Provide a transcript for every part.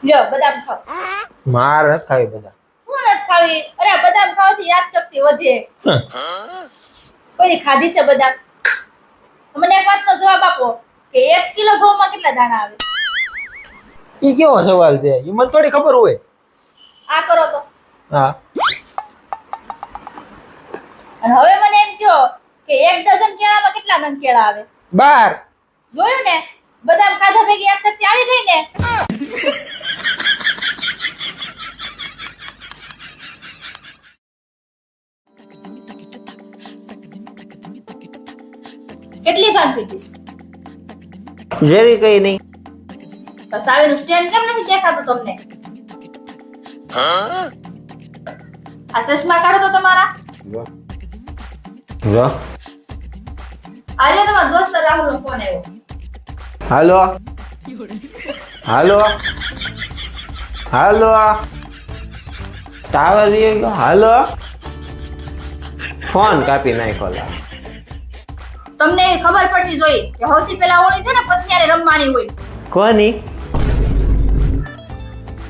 લ્યો બદામ ખાઓ. માર નથી ખાવી બધા. હું નથી ખાવી. અરે આ બદામ ખાવાથી યાદ શક્તિ વધે. કોઈ ખાધી છે બદામ? મને એક વાતનો જવાબ આપો કે 1 કિલો ઘઉંમાં કેટલા દાણા આવે? ઈ કેવો સવાલ છે? ઈ મને થોડી ખબર હોય. આ કરો તો. હા. અને હવે મને એમ કહો કે 1 ડઝન કેળામાં કેટલા નંગ કેળા આવે? 12. જોયું ને? બદામ ખાધા ભેગી યાદ શક્તિ આવી ગઈ ને? કેટલી ભાગ પીધીસ? જેરી કઈ નહીં. તો સાવીનું સ્ટેન્ડ કેમ નથી દેખાતું તમને? આ ચશ્મા કાઢો તો તમારા. જો આજે તમારો દોસ્ત રાહુલનો ફોન આવ્યો. હાલો હાલો હાલો ટાવર ગયો. હાલો ફોન કાપી નાખ્યો. લા તમને એવી ખબર પડવી જોઈએ કે સૌથી પહેલા હોળી છે ને પત્નીયારે રમવાની હોય. કોની?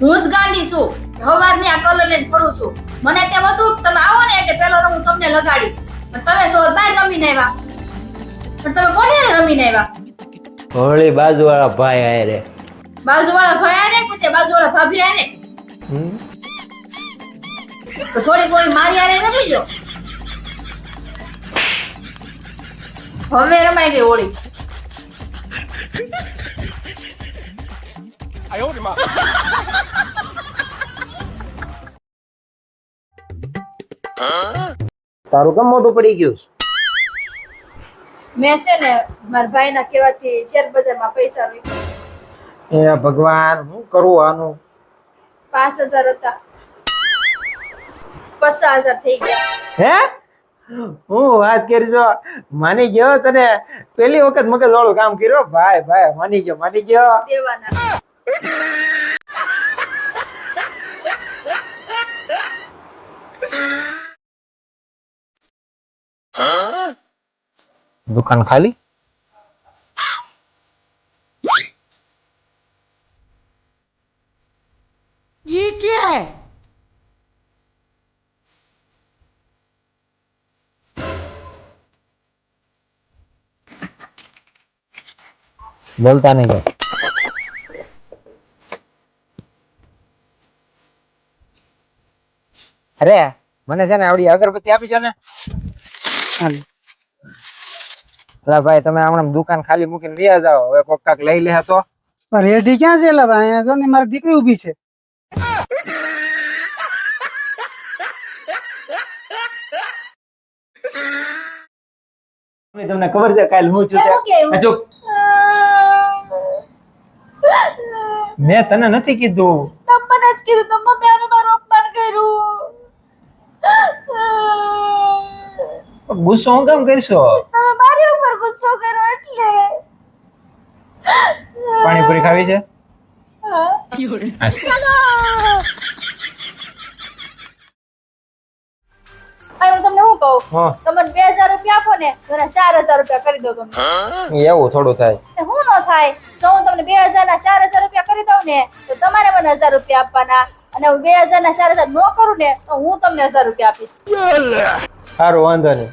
હું જ ગાંડી છું. હવારની આ કલર લઈને ફરું છું. મને તેમ હતું કે તમે આવો ને એટલે પેલો રંગ હું તમને લગાડી. પણ તમે સો બહાર રમીને આવ્યા. પણ તમે કોની હારે રમીને આવ્યા? હોળી બાજુવાળા ભાઈ આયરે. બાજુવાળા ભાઈ હારે પછી બાજુવાળા ભાભી હારે? તો થોડી કોઈ મારી હારે રમી લો. હવે રમાઈ ગઈ હોળી. તારું કેમ મોટું પડી ગયું? મેં છે ને મારા ભાઈના કહેવાથી શેર બજારમાં પૈસા રોક્યા. એ ભગવાન શું કરું આનું? 5000 હતા, 50,000 થઈ ગયા. હે હું વાત કરજો. માની ગયો તને પેલી વખત મગજ વાળું કામ કર્યો. ભાઈ ભાઈ માની ગયો. દેવાના. દુકાન ખાલી? ये क्या है? બોલતા નહીં. અરે મને છે ને આવડી અગરબત્તી આપી જો ને. અલા ભાઈ તમે હમણાં દુકાન ખાલી મૂકીને વ્યા જાઓ. હવે કોક કાક લઈ લે તો. રેડી ક્યાં છે? લા ભાઈ જો ને મારી દીકરી ઊભી છે. તમને ખબર છે કાલ હું છું કેવું કેવું? ચૂપ. મેં તને નથી કીધું. તમને જ કીધું તો મમ્મી આને મારું અપમાન કર્યું. ગુસ્સો હું કેમ કરશો? તમે મારી ઉપર ગુસ્સો કરો એટલે. પાણીપુરી ખાવી છે? હા. હું તમને શું કહું? હા. તમને 2000 રૂપિયા આપો ને તો એના 4000 રૂપિયા કરી દો તમને. એવું થોડું થાય. હું ન થાય તો હું તમને 2000 ના 4000 રૂપિયા કરી દઉં ને તો તમારે મને 1000 રૂપિયા આપવાના. અને હું 2000 ના 4000 નો કરું ને તો હું તમને 1000 રૂપિયા આપીશ. સારું વાંધો નહીં.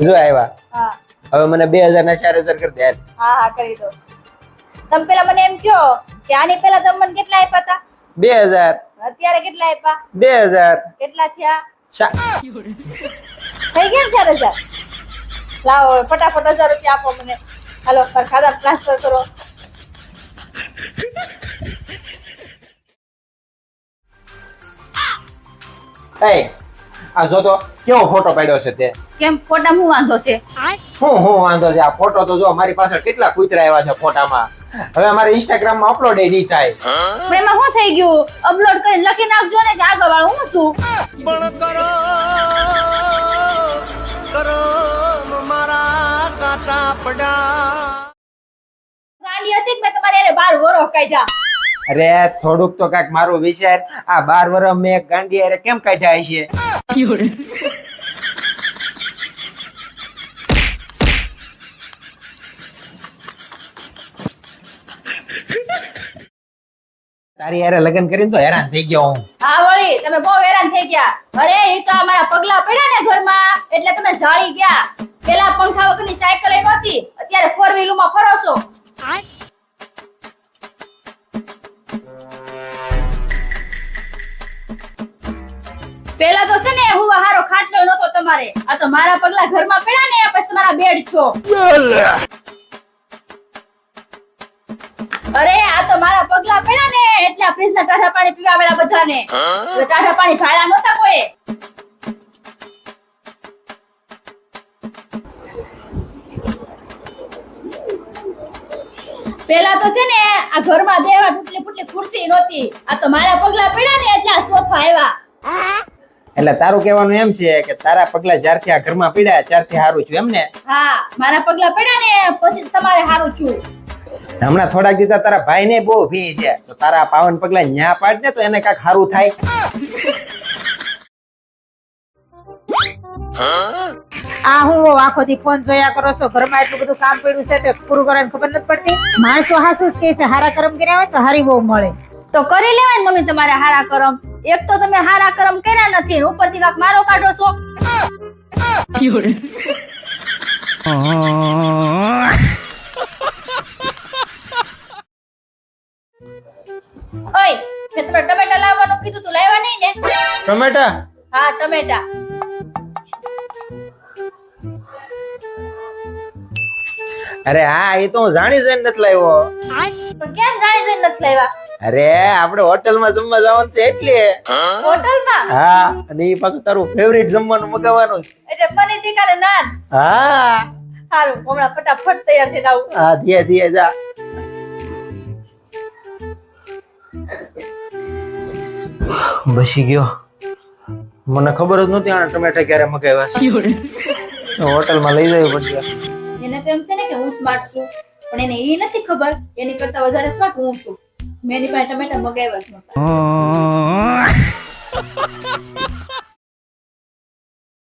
જો આવ્યા. હા હવે મને 2000 ના 4000 કરી દે. હા હા કરી દો. તમે પેલા મને એમ કહો કે આની પેલા તમે મને કેટલા આપ્યા હતા? 2000. અત્યારે કેટલા આપ્યા? 2000. કેટલા થયા? શા- થઈ ગયા 4000? લાવો હવે ફટાફટ 1000 રૂપિયા આપો મને. હાલો ખાતા ટ્રાન્સફર કરો. એ આ જો તો કેવો ફોટો પાડ્યો છે તે. કેમ ફોટા હું વાંધો છે? હું વાંધો છે? આ ફોટો તો જો મારી પાસે કેટલા કૂતરા આવ્યા છે ફોટામાં. હવે અમારે ઇન્સ્ટાગ્રામ માં અપલોડ એ નહીં થાય. પણ એમાં શું થઈ ગયું? અપલોડ કરીને લખી નાખજો ને કે આગળ વાળો હું છું. પણ કરો મારા કાચા પડા. ગાંડી હતી કે મેં તમારે એને 12 વરો કાઢ્યા. અરે થોડુંક તો કાંઈક મારું વિચાર. આ 12 વર્ષ મેં એક ગાંડી હારે કેમ કાઢ્યા છે? તારી યારે લગ્ન કરીને તો હેરાન થઈ ગયો હું. હા વળી તમે બહુ હેરાન થઈ ગયા અરે એ તો અમારા પગલા પડ્યા ને ઘરમાં એટલે તમે જાળી ગયા પેલા પંખા વગરની સાયકલ એ નહોતી અત્યારે 4 વ્હીલમાં ફરો છો પેલા તો છે ને હું હારો ખાટલો નહોતો તમારે આ તો મારા પગલા ઘરમાં પડ્યા ને પછી તમારા બેડ છો અરે આ તો મારા પગલા પડ્યા ને એટલા ફ્રીજ ના ટાઢા પાણી પીવાવેલા બધાને તો ટાઢા પાણી ભાડા નહોતા કોઈ પેલા તો છે ને આ ઘરમાં બેવા ટૂટલી ફૂટલી ખુરશી નહોતી આ તો મારા પગલા પડ્યા ને એટલા સોફા આવ્યા એટલે તારું કહેવાનું એમ છે કે તારા પગલા જ્યારથી આ ઘરમાં પીડ્યા ત્યારથી હારું છું એમ ને? હા મારા પગલા પડ્યા ને પછી તમારે હારું છું હમણાં થોડાક દીધા તારા ભાઈને બહુ ભી છે તો તારા પાવન પગલા ન્યા પાડ ને તો એને કાંઈક હારું થાય. આ હું આખો દી ફોન જોયા કરો છો ઘરમાં એટલું બધું કામ પડ્યું છે તે પૂરું કરવાની ખબર નથી પડતી માણસો હાસુ જ કહે છે હારા કર્મ કર્યા હોય તો હારી બહુ મળે તો કરી લેવાય ને મમ્મી તમારે હારા કરમ એક તો તમે હારા કરમ કર્યા નથી ઉપરથી વાક મારો કાઢો છો ઓય મેં તમને ટમેટા લાવવાનું કીધું તું લાવ્યા નહીં ને ટમેટા? હા ટમેટા અરે હા એ તો હું જાણી જોઈને નથી લાવ્યો. પણ કેમ જાણી જોઈને નથી લાવ્યા અરે આપણે હોટલમાં જમવા જવાનું છે એટલે. હોટલમાં હા અને એ પાછું તારું ફેવરિટ જમવાનું મગાવવાનું છે. એટલે પનીર ટીકા ને નાન હા સારું હમણાં ફટાફટ તૈયાર થઈને આવું હા ધીરે ધીરે જા. બસી ગયો. મને ખબર જ નહોતી આને ટમેટા ક્યારે મગાવ્યા છે. હોટલમાં લઈ જવી પડશે. એને તો એમ છે ને કે હું સ્માર્ટ છું પણ એને એ નથી ખબર એની કરતા વધારે સ્માર્ટ હું છું મેં એની પાસે ટમેટા મગાવ્યા જ નહોતા